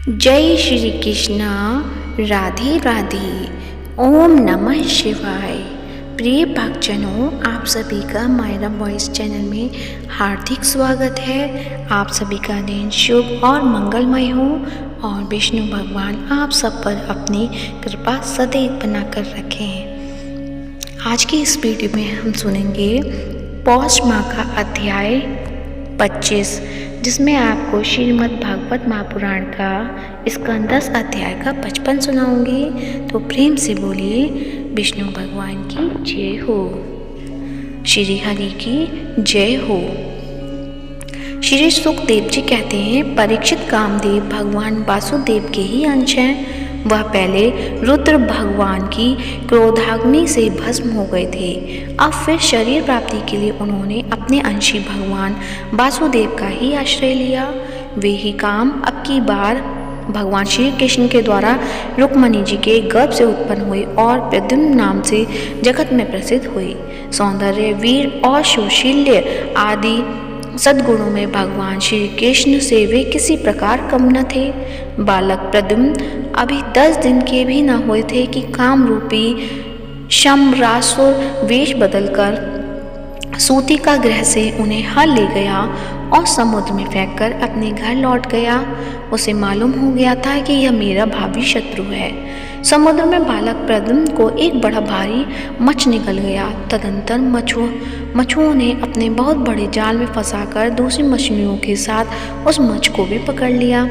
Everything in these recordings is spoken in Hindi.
जय श्री कृष्णा। राधे राधे। ओम नमः शिवाय। प्रिय भक्तजनों, आप सभी का मायरा वॉइस चैनल में हार्दिक स्वागत है। आप सभी का दिन शुभ और मंगलमय हो और विष्णु भगवान आप सब पर अपनी कृपा सदैव बनाकर रखें। आज की इस वीडियो में हम सुनेंगे पौष माह का अध्याय 25, जिसमें आपको श्रीमद् भागवत महापुराण का स्कंद 10 अध्याय का 55 सुनाऊंगी। तो प्रेम से बोलिए विष्णु भगवान की जय हो, श्री हरि की जय हो। श्री सुखदेव जी कहते हैं, परीक्षित कामदेव भगवान वासुदेव के ही अंश हैं। वह पहले रुद्र भगवान की क्रोधाग्नि से भस्म हो गए थे। अब फिर शरीर प्राप्ति के लिए उन्होंने अपने अंशी भगवान वासुदेव का ही आश्रय लिया। वे ही काम अब की बार भगवान श्री कृष्ण के द्वारा रुक्मणी जी के गर्भ से उत्पन्न हुए और प्रद्युम्न नाम से जगत में प्रसिद्ध हुए। सौंदर्य, वीर और सुशील्य आदि सद्गुणों में भगवान श्री कृष्ण से वे किसी प्रकार कम न थे। बालक प्रद्युम्न अभी 10 दिन के भी न हुए थे कि काम रूपी शम्रासुर वेश बदलकर सूतिका गृह से उन्हें हल ले गया और समुद्र में फेंककर अपने घर लौट गया। उसे मालूम हो गया था कि यह मेरा भावी शत्रु है। समुद्र में बालक प्रद्युम्न को एक बड़ा भारी मछ निकल गया। तदंतर मछुओं ने अपने बहुत बड़े जाल में फंसाकर दूसरी मछलियों के साथ उस मछ को भी पकड़ लिया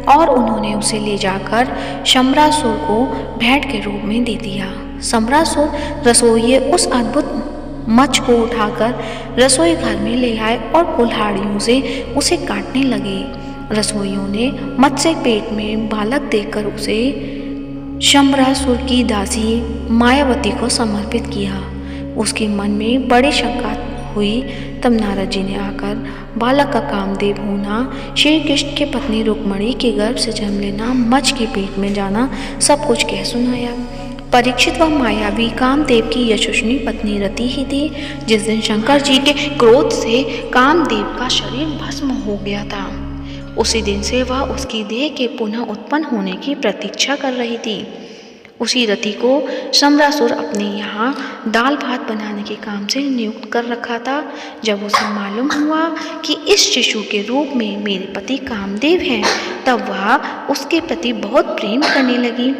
और उन्होंने उसे ले जाकर शम्रासुर को भेंट के रूप में दे दिया। शम्रासुर रसोइये उस अद्भुत मछ को उठाकर रसोई घर में ले आए और कुल्हाड़ियों से उसे काटने लगे। रसोइयों ने मत्स्य पेट में बालक देखकर उसे शम्रासुर की दासी मायावती को समर्पित किया। उसके मन में बड़ी शंका हुई। तब नारद जी ने आकर बालक का कामदेव होना, श्री कृष्ण की पत्नी रुक्मणी के गर्भ से जन्म लेना, मछ के पेट में जाना, सब कुछ कह सुनाया। परीक्षित व मायावी कामदेव की यशस्विनी पत्नी रति ही थी। जिस दिन शंकर जी के क्रोध से कामदेव का शरीर भस्म हो गया था, उसी दिन से वह उसकी देह के पुनः उत्पन्न होने की प्रतीक्षा कर रही थी। उसी रति को शम्रासुर अपने यहाँ दाल भात बनाने के काम से नियुक्त कर रखा था। जब उसे मालूम हुआ कि इस शिशु के रूप में मेरे पति कामदेव हैं, तब वह उसके प्रति बहुत प्रेम करने लगी।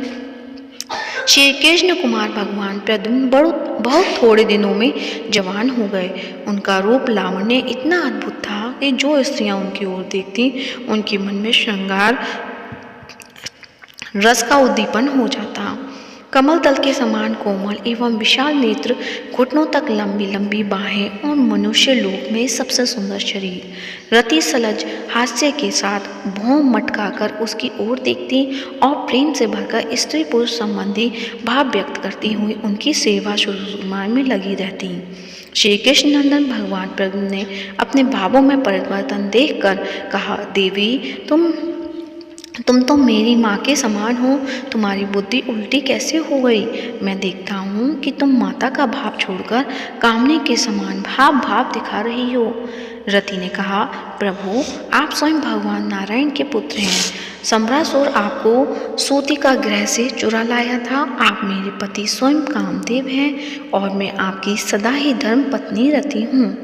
श्री कृष्ण कुमार भगवान प्रद्युम्न बहुत थोड़े दिनों में जवान हो गए। उनका रूप लावण्य इतना अद्भुत था कि जो स्त्रियां उनकी ओर देखती, उनके मन में श्रृंगार रस का उद्दीपन हो जाता। कमल तल के समान कोमल एवं विशाल नेत्र, घुटनों तक लंबी लंबी बाहें और मनुष्य लोक में सबसे सुंदर शरीर। रति सलज हास्य के साथ भौं मटकाकर उसकी ओर देखती और प्रेम से भरकर स्त्री पुरुष संबंधी भाव व्यक्त करती हुई उनकी सेवा शुश्रूषा में लगी रहती। श्री कृष्ण नंदन भगवान प्रद्युम्न ने अपने भावों में परिवर्तन देखकर कहा, देवी तुम तो मेरी माँ के समान हो। तुम्हारी बुद्धि उल्टी कैसे हो गई? मैं देखता हूँ कि तुम माता का भाव छोड़कर कामने के समान भाव दिखा रही हो। रति ने कहा, प्रभु आप स्वयं भगवान नारायण के पुत्र हैं। शम्रासुर आपको सूतिका गृह से चुरा लाया था। आप मेरे पति स्वयं कामदेव हैं और मैं आपकी सदा ही धर्म पत्नी रति हूँ।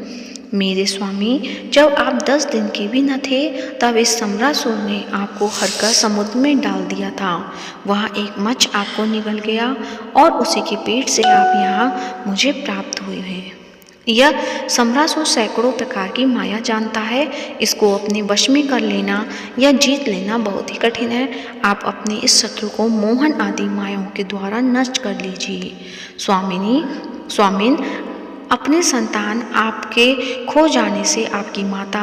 मेरे स्वामी, जब आप 10 दिन के भी न थे, तब इस शम्रासुर ने आपको हरकर समुद्र में डाल दिया था। वहाँ एक मछ आपको निगल गया और उसी के पेट से आप यहाँ मुझे प्राप्त हुए हैं। यह शम्रासुर सैकड़ों प्रकार की माया जानता है। इसको अपने वश में कर लेना या जीत लेना बहुत ही कठिन है। आप अपने इस शत्रु को मोहन आदि मायाओं के द्वारा नष्ट कर लीजिए। स्वामिन, अपने संतान आपके खो जाने से आपकी माता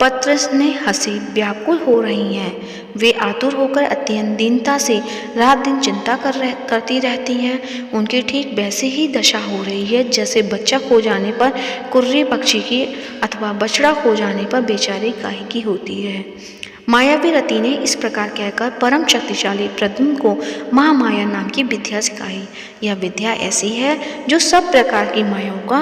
पत्रस्ने हंसी व्याकुल हो रही हैं। वे आतुर होकर अत्यंत दीनता से रात दिन चिंता करती रहती हैं। उनकी ठीक वैसे ही दशा हो रही है जैसे बच्चा खो जाने पर कुर्री पक्षी की अथवा बछड़ा खो जाने पर बेचारी गाय की होती है। मायावी रति ने इस प्रकार कहकर परम शक्तिशाली प्रद्युम्न को महामाया नाम की विद्या सिखाई। यह विद्या ऐसी है जो सब प्रकार की मायाओं का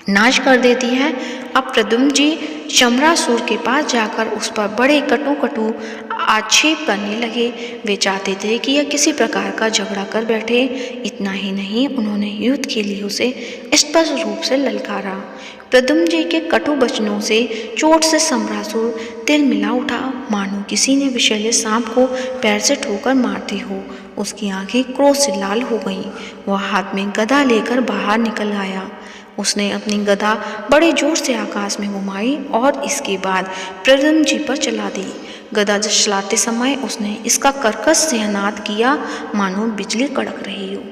नाश कर देती है। अब प्रद्युम्न जी शम्रासुर के पास जाकर उस पर बड़े कटु आक्षेप करने लगे। वे चाहते थे कि यह किसी प्रकार का झगड़ा कर बैठे। इतना ही नहीं, उन्होंने युद्ध के लिए उसे स्पष्ट रूप से ललकारा। प्रद्युम्न जी के कटु वचनों से चोट से सम्रासुर तिलमिला उठा, मानो किसी ने विषैले सांप को पैर से ठोकर मार दी हो। उसकी आंखें क्रोध से लाल हो गईं। वह हाथ में गदा लेकर बाहर निकल आया। उसने अपनी गदा बड़े जोर से आकाश में घुमाई और इसके बाद प्रद्युम्न जी पर चला दी। गदा चलाते समय उसने इसका कर्कश से नाद किया, मानो बिजली कड़क रही हो।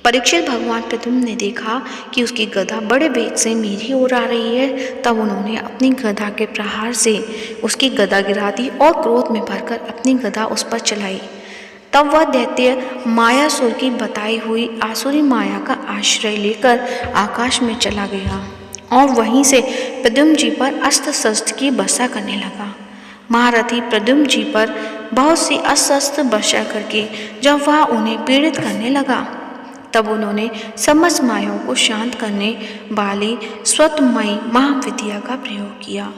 परीक्षित भगवान प्रद्युम्न ने देखा कि उसकी गदा बड़े वेग से मेरी ओर आ रही है। तब उन्होंने अपनी गदा के प्रहार से उसकी गदा गिरा दी और क्रोध में भरकर अपनी गदा उस पर चलाई। तब वह दैत्य मायासुर की बताई हुई आसुरी माया का आश्रय लेकर आकाश में चला गया और वहीं से प्रद्युम्न जी पर अस्त्र शस्त्र की वर्षा करने लगा। महारथी प्रद्युम्न जी पर बहुत सी अस्त्र वर्षा करके जब वह उन्हें पीड़ित करने लगा, तब उन्होंने समस्त मायाओं को शांत करने वाली स्वतमयी महाविद्या का प्रयोग किया।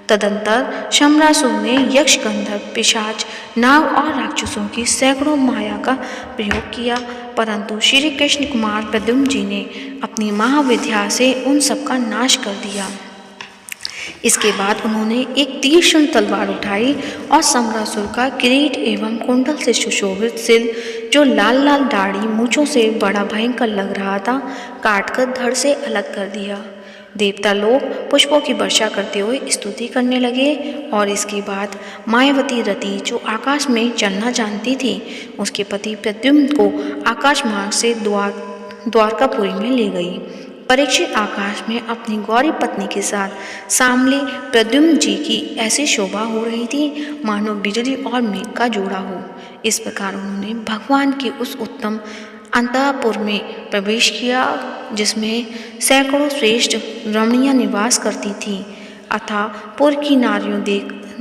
तदंतर शम्रासुर ने यक्ष, गंधर्व, पिशाच, नाग और राक्षसों की सैकड़ों माया का प्रयोग किया, परंतु श्री कृष्ण कुमार प्रद्युम्न जी ने अपनी महाविद्या से उन सब का नाश कर दिया। इसके बाद उन्होंने एक तीक्ष्ण तलवार उठाई और सम्रासुर का किरीट एवं कुंडल से सुशोभित सिर, जो लाल लाल दाढ़ी मूंछों से बड़ा भयंकर लग रहा था, काटकर धड़ से अलग कर दिया। देवता लोग पुष्पों की वर्षा करते हुए स्तुति करने लगे और इसके बाद मायावती रति, जो आकाश में चलना जानती थी, उसके पति प्रद्युम्न को आकाश मार्ग से द्वारकापुरी में ले गई। परीक्षित आकाश में अपनी गौरी पत्नी के साथ सामले प्रद्युम्न जी की ऐसी शोभा हो रही थी, मानो बिजली और मेघ का जोड़ा हो। इस प्रकार उन्होंने भगवान के उस उत्तम अंतःपुर में प्रवेश किया, जिसमें सैकड़ों श्रेष्ठ रमणियां निवास करती थीं। अतः पुर की नारियों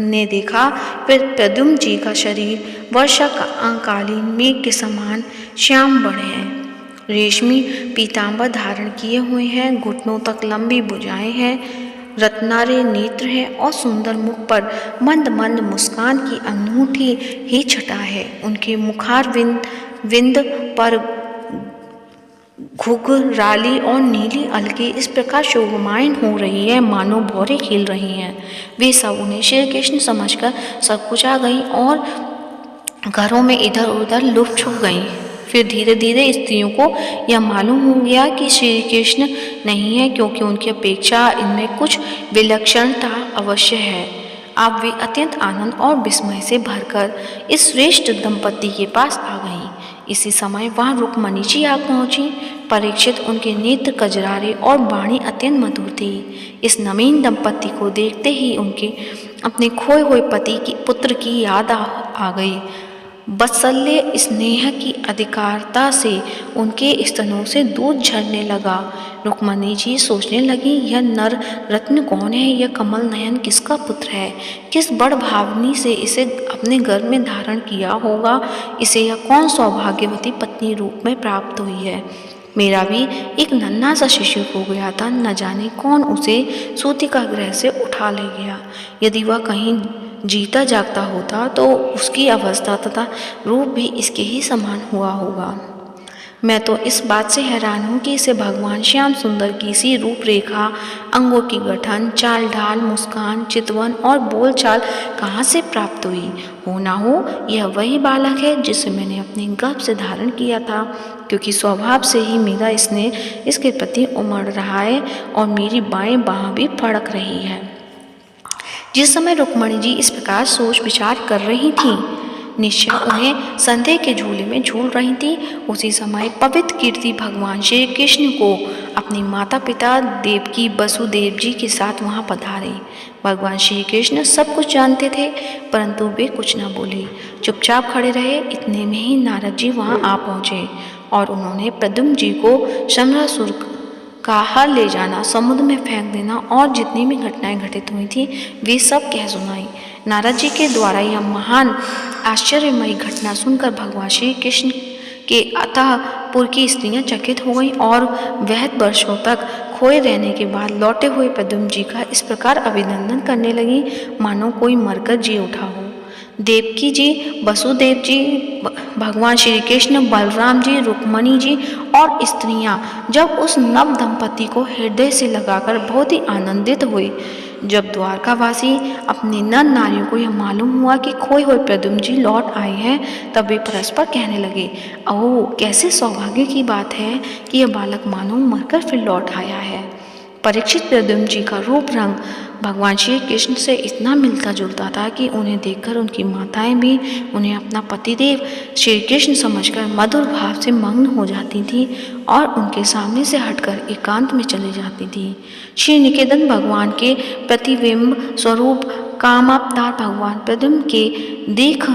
ने देखा, फिर प्रद्युम्न जी का शरीर वर्षा का कालीन मेघ के समान श्याम वर्ण है, रेशमी पीतांबर धारण किए हुए हैं, घुटनों तक लंबी भुजाएं हैं, रत्नारे नेत्र हैं और सुंदर मुख पर मंद मंद मुस्कान की अनूठी ही छटा है। उनके मुखार विंद पर घुघराली और नीली अलके इस प्रकार शोभामायन हो रही है, मानो भौरे खिल रही हैं। वे सब उन्हें श्री कृष्ण समझकर सब कुछ आ गईं और घरों में इधर उधर लुप्त छुप गईं। फिर धीरे धीरे स्त्रियों को यह मालूम हो गया कि श्री कृष्ण नहीं है, क्योंकि उनकी अपेक्षा इनमें कुछ विलक्षणता अवश्य है। अब वे अत्यंत आनंद और विस्मय से भरकर इस श्रेष्ठ दंपति के पास आ गईं। इसी समय वहाँ रुक्मणी जी आ पहुँची। परीक्षित, उनके नेत्र कजरारे और वाणी अत्यंत मधुर थी। इस नवीन दंपति को देखते ही उनके अपने खोए हुए पति की पुत्र की याद आ गई। वात्सल्य स्नेह की अधिकारता से उनके स्तनों से दूध झरने लगा। रुक्मणी जी सोचने लगी, यह नर रत्न कौन है? यह कमल नयन किसका पुत्र है? किस बड़ भावनी से इसे अपने गर्भ में धारण किया होगा? इसे यह कौन सौभाग्यवती पत्नी रूप में प्राप्त हुई है? मेरा भी एक नन्हा सा शिशु हो गया था, न जाने कौन उसे सूतिका गृह से उठा ले गया। यदि वह कहीं जीता जागता होता तो उसकी अवस्था तथा रूप भी इसके ही समान हुआ होगा। मैं तो इस बात से हैरान हूँ कि इसे भगवान श्याम सुंदर की सी रूपरेखा, अंगों की गठन, चाल ढाल, मुस्कान, चितवन और बोलचाल कहाँ से प्राप्त हुई। हो ना हो यह वही बालक है जिसे मैंने अपने गर्भ से धारण किया था, क्योंकि स्वभाव से ही मेरा स्नेह इसके प्रति उमड़ रहा है और मेरी बाएं बाह भी फड़क रही है। जिस समय रुक्मणी जी इस प्रकार सोच विचार कर रही थीं, निश्चय उन्हें संदेह के झूले में झूल रही थी। उसी समय पवित्र कीर्ति भगवान श्री कृष्ण को अपनी माता पिता देवकी वसुदेव जी के साथ वहाँ पधारे। भगवान श्री कृष्ण सब कुछ जानते थे, परंतु वे कुछ न बोले, चुपचाप खड़े रहे। इतने में ही नारद जी वहाँ आ पहुँचे और उन्होंने प्रद्युम्न जी को शम्रासुर का हर ले जाना, समुद्र में फेंक देना और जितनी भी घटनाएं घटित हुई थी वे सब कह सुनाई। नारद जी के द्वारा यह महान आश्चर्यमयी घटना सुनकर भगवान श्री कृष्ण के अतःपुर की स्त्रियां चकित हो गईं और वह वर्षों तक खोए रहने के बाद लौटे हुए प्रद्युम्न जी का इस प्रकार अभिनंदन करने लगी, मानो कोई मरकर जी उठा हो। देवकी जी, वसुदेव जी, भगवान श्री कृष्ण, बलराम जी, रुक्मणी जी और स्त्रियां जब उस नव दंपति को हृदय से लगाकर बहुत ही आनंदित हुए। जब द्वारकावासी अपने नर नारियों को यह मालूम हुआ कि खोए हुए प्रद्युम्न जी लौट आए हैं, तब वे परस्पर कहने लगे, ओह कैसे सौभाग्य की बात है कि यह बालक मानो मरकर फिर लौट आया है। परीक्षित प्रद्युम्न जी का रूप रंग भगवान श्री कृष्ण से इतना मिलता जुलता था कि उन्हें देखकर उनकी माताएं भी उन्हें अपना पतिदेव श्री कृष्ण समझकर मधुर भाव से मग्न हो जाती थी और उनके सामने से हटकर एकांत में चली जाती थी। श्री निकेतन भगवान के प्रतिबिंब स्वरूप कामावतार भगवान प्रद्युम्न के देख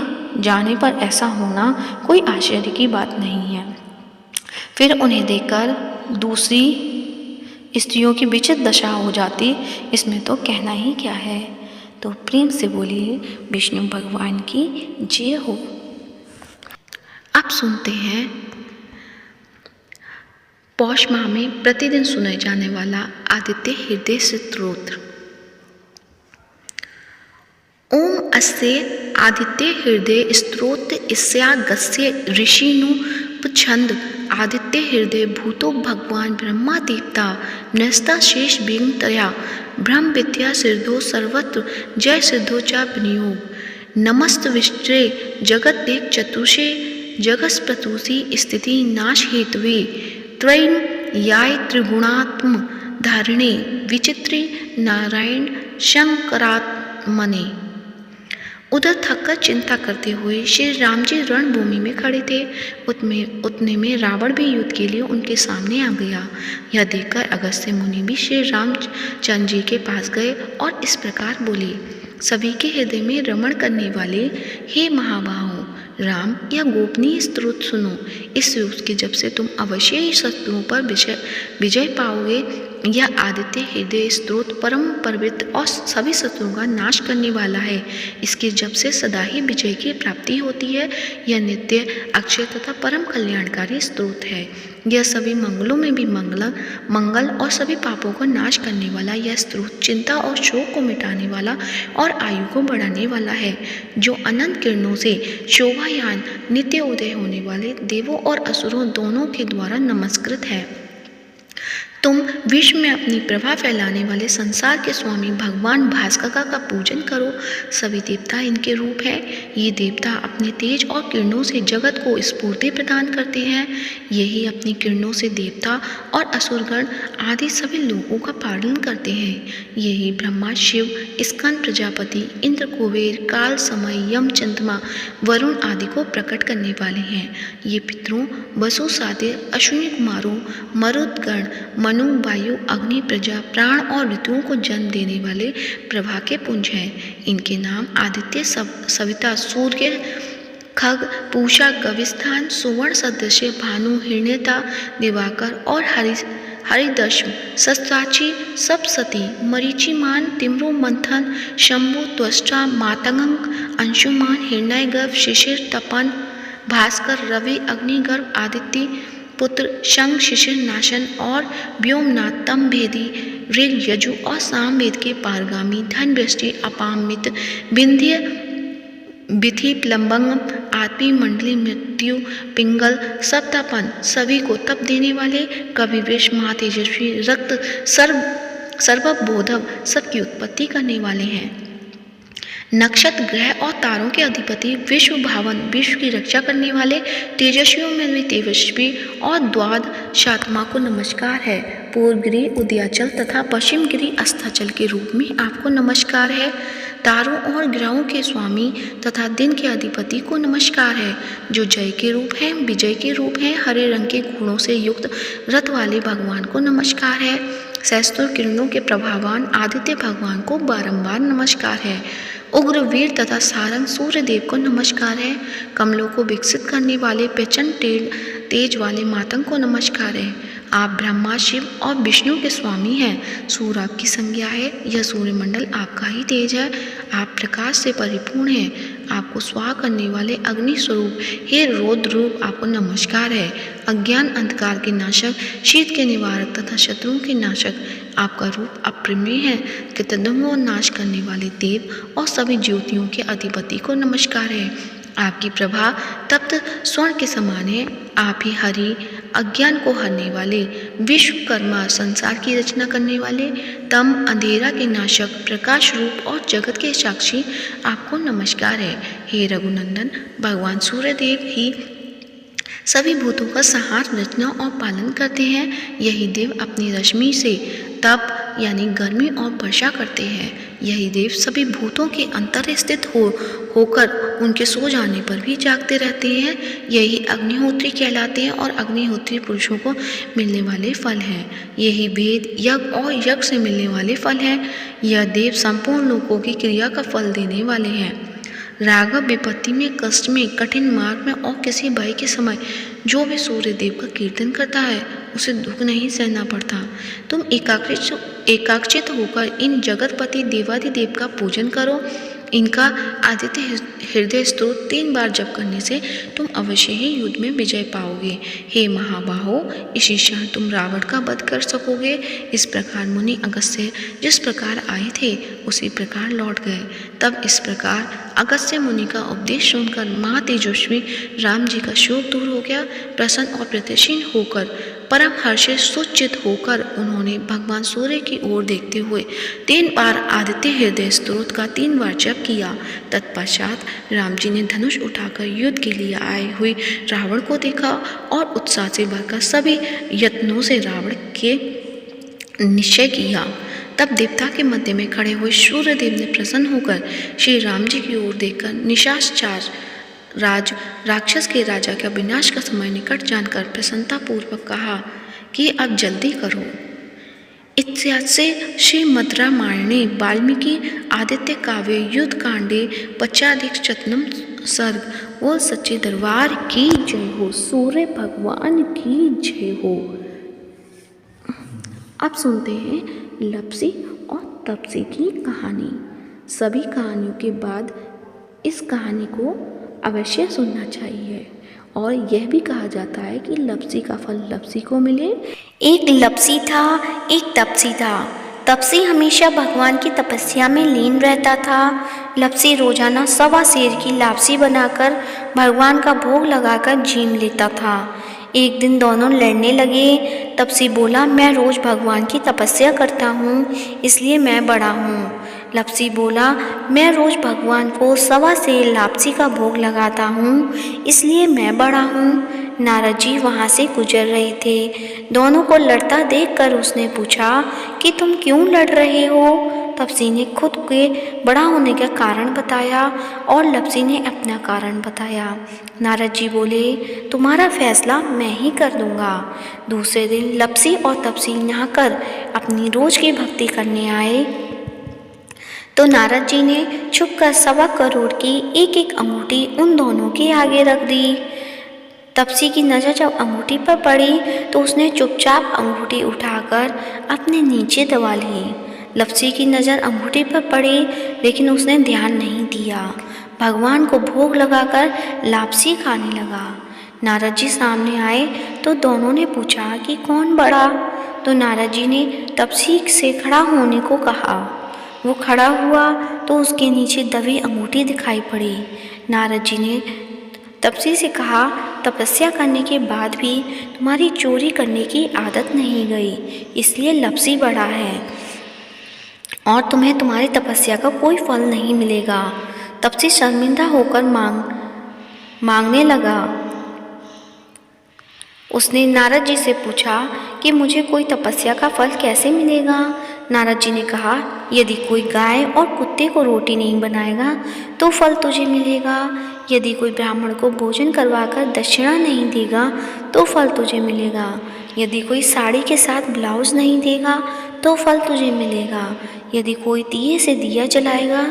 जाने पर ऐसा होना कोई आश्चर्य की बात नहीं है। फिर उन्हें देखकर दूसरी स्त्रियों की विचित्र दशा हो जाती, इसमें तो कहना ही क्या है। तो प्रेम से बोलिए विष्णु भगवान की जय हो। अब सुनते हैं पौष माह में प्रतिदिन सुने जाने वाला आदित्य हृदय स्तोत्र। ओम अस्य आदित्य हृदय स्तोत्र इस्यागस्य ऋषिनु छंद आदित्य हृदय भूतो भगवान ब्रह्मा देवता नस्ता शेष बिंगतया ब्रह्म विद्या सिद्धो सर्वत्र जय सिद्धो चा विनियोग नमस्त विष्टे जगत देख चतुषे जगस्प्रतुषी स्थिति नाश हेतवे त्रैन याय त्रिगुणात्म धारिणे विचित्रे नारायण शंकरात्मने। उधर थककर चिंता करते हुए श्री राम जी रणभूमि में खड़े थे। उतने में रावण भी युद्ध के लिए उनके सामने आ गया। यह देखकर अगस्त्य मुनि भी श्री रामचंद्र जी के पास गए और इस प्रकार बोले, सभी के हृदय में रमण करने वाले हे महाबाहो राम, यह गोपनीय स्तोत्र सुनो। इस स्तोत्र के जब से तुम अवश्य ही शत्रुओं पर विजय पाओगे। यह आदित्य हृदय स्तोत्र परम पवित्र और सभी शत्रुओं का नाश करने वाला है। इसके जब से सदा ही विजय की प्राप्ति होती है। यह नित्य अक्षय तथा परम कल्याणकारी स्तोत्र है। यह सभी मंगलों में भी मंगल और सभी पापों को नाश करने वाला यह स्तोत्र चिंता और शोक को मिटाने वाला और आयु को बढ़ाने वाला है, जो अनंत किरणों से शोभायान नित्य उदय होने वाले देवों और असुरों दोनों के द्वारा नमस्कृत है। तुम विश्व में अपनी प्रभा फैलाने वाले संसार के स्वामी भगवान भास्कर का पूजन करो। सभी देवता इनके रूप हैं। ये देवता अपने तेज और किरणों से जगत को स्फूर्ति प्रदान करते हैं। यही अपनी किरणों से देवता और असुरगण आदि सभी लोगों का पालन करते हैं। यही ब्रह्मा, शिव, स्कंद प्रजापति, इंद्र, कुबेर, काल, समय, यम, चंद्रमा, वरुण आदि को प्रकट करने वाले हैं। ये पितरों, वसु, सातिर, अश्विनी कुमारों, मरुदगण, मनु, वायु, अग्नि, प्रजा, प्राण और ऋतुओं को जन्म देने वाले प्रभा के पुंज हैं। इनके नाम आदित्य, सविता, सूर्य, खग, पूषा, गविस्थान, सुवर्ण सदृश्य, भानु, हिरण्यता, दिवाकर और हरिदर्श, शस्त्राची, सप्तसती, मरीचिमान, तिम्रो, मंथन, शंभु, त्वष्टा, मातंग, अंशुमान, हिरण्यगर्भ, शिशिर, तपन, भास्कर, रवि, अग्निगर्भ, आदित्य पुत्र, शंख, शिशिर नाशन और व्योमनाथ, तम भेदी, ऋग, यजु और साम वेद के पारगामी, धन, वृष्टि, अपामित, विंध्य, विधि, प्लम्बंगम, आत्मी, मंडली, मृत्यु, पिंगल, सप्तापन, सभी को तप देने वाले, कवि, विष, महातेजस्वी, रक्त, सर्वबोधव, सबकी उत्पत्ति करने वाले हैं। नक्षत्र, ग्रह और तारों के अधिपति, विश्व भावन, विश्व की रक्षा करने वाले, तेजस्वियों में भी तेजस्वी और द्वादशात्मा को नमस्कार है। पूर्व गिरि उदयाचल तथा पश्चिम गिरि अस्ताचल के रूप में आपको नमस्कार है। तारों और ग्रहों के स्वामी तथा दिन के अधिपति को नमस्कार है, जो जय के रूप हैं, विजय के रूप हैं। हरे रंग के घोड़ों से युक्त रथ वाले भगवान को नमस्कार है। सहस्त्रों किरणों के प्रभावान आदित्य भगवान को बारंबार नमस्कार है। उग्र, वीर तथा सारंग सूर्य देव को नमस्कार है। कमलों को विकसित करने वाले प्रचंड तेज वाले मातंग को नमस्कार है। आप ब्रह्मा, शिव और विष्णु के स्वामी हैं। सूर्य आपकी संज्ञा है। यह सूर्यमंडल आपका ही तेज है। आप प्रकाश से परिपूर्ण हैं। आपको स्वाहा करने वाले अग्नि स्वरूप हे रौद्र रूप आपको नमस्कार है। अज्ञान अंधकार के नाशक, शीत के निवारक तथा शत्रुओं के नाशक आपका रूप अप्रमेय है। कृतज्ञों को नाश करने वाले देव और सभी ज्योतियों के अधिपति को नमस्कार है। आपकी प्रभा तप्त स्वर्ण के समान है। आप ही हरि, अज्ञान को हरने वाले, विश्वकर्मा, संसार की रचना करने वाले, तम अंधेरा के नाशक, प्रकाश रूप और जगत के साक्षी आपको नमस्कार है। हे रघुनंदन, भगवान सूर्यदेव ही सभी भूतों का संहार, रचना और पालन करते हैं। यही देव अपनी रश्मि से तप यानी गर्मी और वर्षा करते हैं। यही देव सभी भूतों के अंतर स्थित होकर उनके सो जाने पर भी जागते रहते हैं। यही अग्निहोत्री कहलाते हैं और अग्निहोत्री पुरुषों को मिलने वाले फल हैं। यही वेद, यज्ञ और यज्ञ से मिलने वाले फल हैं। यह देव संपूर्ण लोगों की क्रिया का फल देने वाले हैं। राघव विपत्ति में, कष्ट में, कठिन मार्ग में और किसी भय के समय जो भी सूर्य देव का कीर्तन करता है उसे दुख नहीं सहना पड़ता। तुम एकाग्रचित होकर इन जगतपति देवाधिदेव का पूजन करो। इनका आदित्य हृदय स्तोत्र 3 बार जप करने से तुम अवश्य ही युद्ध में विजय पाओगे। हे महाबाहो, इसी क्षण तुम रावण का वध कर सकोगे। इस प्रकार मुनि अगस्त्य जिस प्रकार आए थे उसी प्रकार लौट गए। तब इस प्रकार अगस्त्य मुनि का उपदेश सुनकर महातेजस्वी राम जी का शोक दूर हो गया। प्रसन्न और प्रत्यक्षीण होकर, परम हर्षित सुचित होकर उन्होंने भगवान सूर्य की ओर देखते हुए 3 बार आदित्य हृदय स्तोत्र का 3 बार जप किया। तत्पश्चात राम जी ने धनुष उठाकर युद्ध के लिए आए हुए रावण को देखा और उत्साह से भरकर सभी यत्नों से रावण के निश्चय किया। तब देवता के मध्य में खड़े हुए सूर्यदेव ने प्रसन्न होकर श्री राम जी की ओर देखकर निशाचर राक्षस के राजा का विनाश का समय निकट जानकर प्रसन्नता पूर्वक कहा कि अब जल्दी करो। इत्यादि श्रीमद् रामायणे वाल्मीकि आदित्य काव्य युद्ध कांडे 25 सर्ग। वो सच्चे दरबार की जय हो, सूर्य भगवान की जय हो। अब सुनते हैं लप्सी और तपसी की कहानी। सभी कहानियों के बाद इस कहानी को अवश्य सुनना चाहिए। और यह भी कहा जाता है कि लप्सी का फल लप्सी को मिले। एक लप्सी था, एक तपसी था। तपसी हमेशा भगवान की तपस्या में लीन रहता था। लप्सी रोजाना 1.25 सेर की लापसी बनाकर भगवान का भोग लगाकर जीम लेता था। एक दिन दोनों लड़ने लगे। तपसी बोला, मैं रोज भगवान की तपस्या करता हूँ, इसलिए मैं बड़ा हूँ। लप्सी बोला, मैं रोज भगवान को 1.25 सेर लापसी का भोग लगाता हूँ, इसलिए मैं बड़ा हूँ। नारद जी वहाँ से गुजर रहे थे। दोनों को लड़ता देखकर उसने पूछा कि तुम क्यों लड़ रहे हो? तपसी ने खुद के बड़ा होने का कारण बताया और लप्सी ने अपना कारण बताया। नारद जी बोले, तुम्हारा फैसला मैं ही कर दूंगा। दूसरे दिन लप्सी और तपसी नहाकर अपनी रोज की भक्ति करने आए तो नारद जी ने छुपकर 1.25 करोड़ की एक अंगूठी उन दोनों के आगे रख दी। तपसी की नज़र जब अंगूठी पर पड़ी तो उसने चुपचाप अंगूठी उठाकर अपने नीचे दबा ली। लप्सी की नज़र अंगूठी पर पड़ी लेकिन उसने ध्यान नहीं दिया। भगवान को भोग लगाकर लापसी खाने लगा। नारद जी सामने आए तो दोनों ने पूछा कि कौन बड़ा? तो नारद जी ने तपसी से खड़ा होने को कहा। वो खड़ा हुआ तो उसके नीचे दबी अंगूठी दिखाई पड़ी। नारद जी ने तपसी से कहा, तपस्या करने के बाद भी तुम्हारी चोरी करने की आदत नहीं गई, इसलिए लप्सी बड़ा है और तुम्हें तुम्हारी तपस्या का कोई फल नहीं मिलेगा। तपसी शर्मिंदा होकर मांगने लगा। उसने नारद जी से पूछा कि मुझे कोई तपस्या का फल कैसे मिलेगा? नारद जी ने कहा, यदि कोई गाय और कुत्ते को रोटी नहीं बनाएगा तो फल तुझे मिलेगा। यदि कोई ब्राह्मण को भोजन करवाकर दक्षिणा नहीं देगा तो फल तुझे मिलेगा। यदि कोई साड़ी के साथ ब्लाउज नहीं देगा तो फल तुझे मिलेगा। यदि कोई दिए से दिया जलाएगा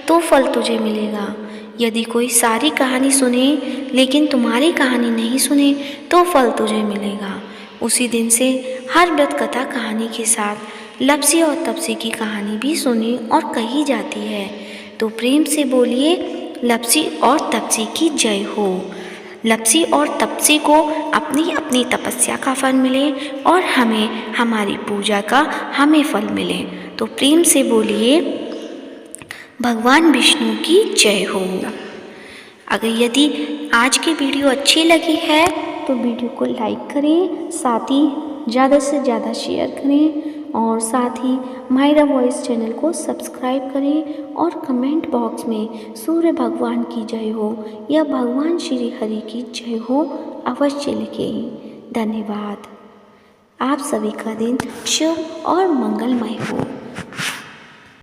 तो फल तुझे मिलेगा। यदि कोई सारी कहानी सुने लेकिन तुम्हारी कहानी नहीं सुने तो फल तुझे मिलेगा। उसी दिन से हर व्रत कथा कहानी के साथ लप्सी और तपसी की कहानी भी सुनी और कही जाती है। तो प्रेम से बोलिए लप्सी और तपसी की जय हो। लप्सी और तपसी को अपनी अपनी तपस्या का फल मिले और हमें हमारी पूजा का फल मिले। तो प्रेम से बोलिए भगवान विष्णु की जय हो। अगर यदि आज की वीडियो अच्छी लगी है तो वीडियो को लाइक करें, साथ ही ज़्यादा से ज़्यादा शेयर करें और साथ ही मायरा वॉइस चैनल को सब्सक्राइब करें और कमेंट बॉक्स में सूर्य भगवान की जय हो या भगवान श्री हरि की जय हो अवश्य लिखें। धन्यवाद। आप सभी का दिन शुभ और मंगलमय हो।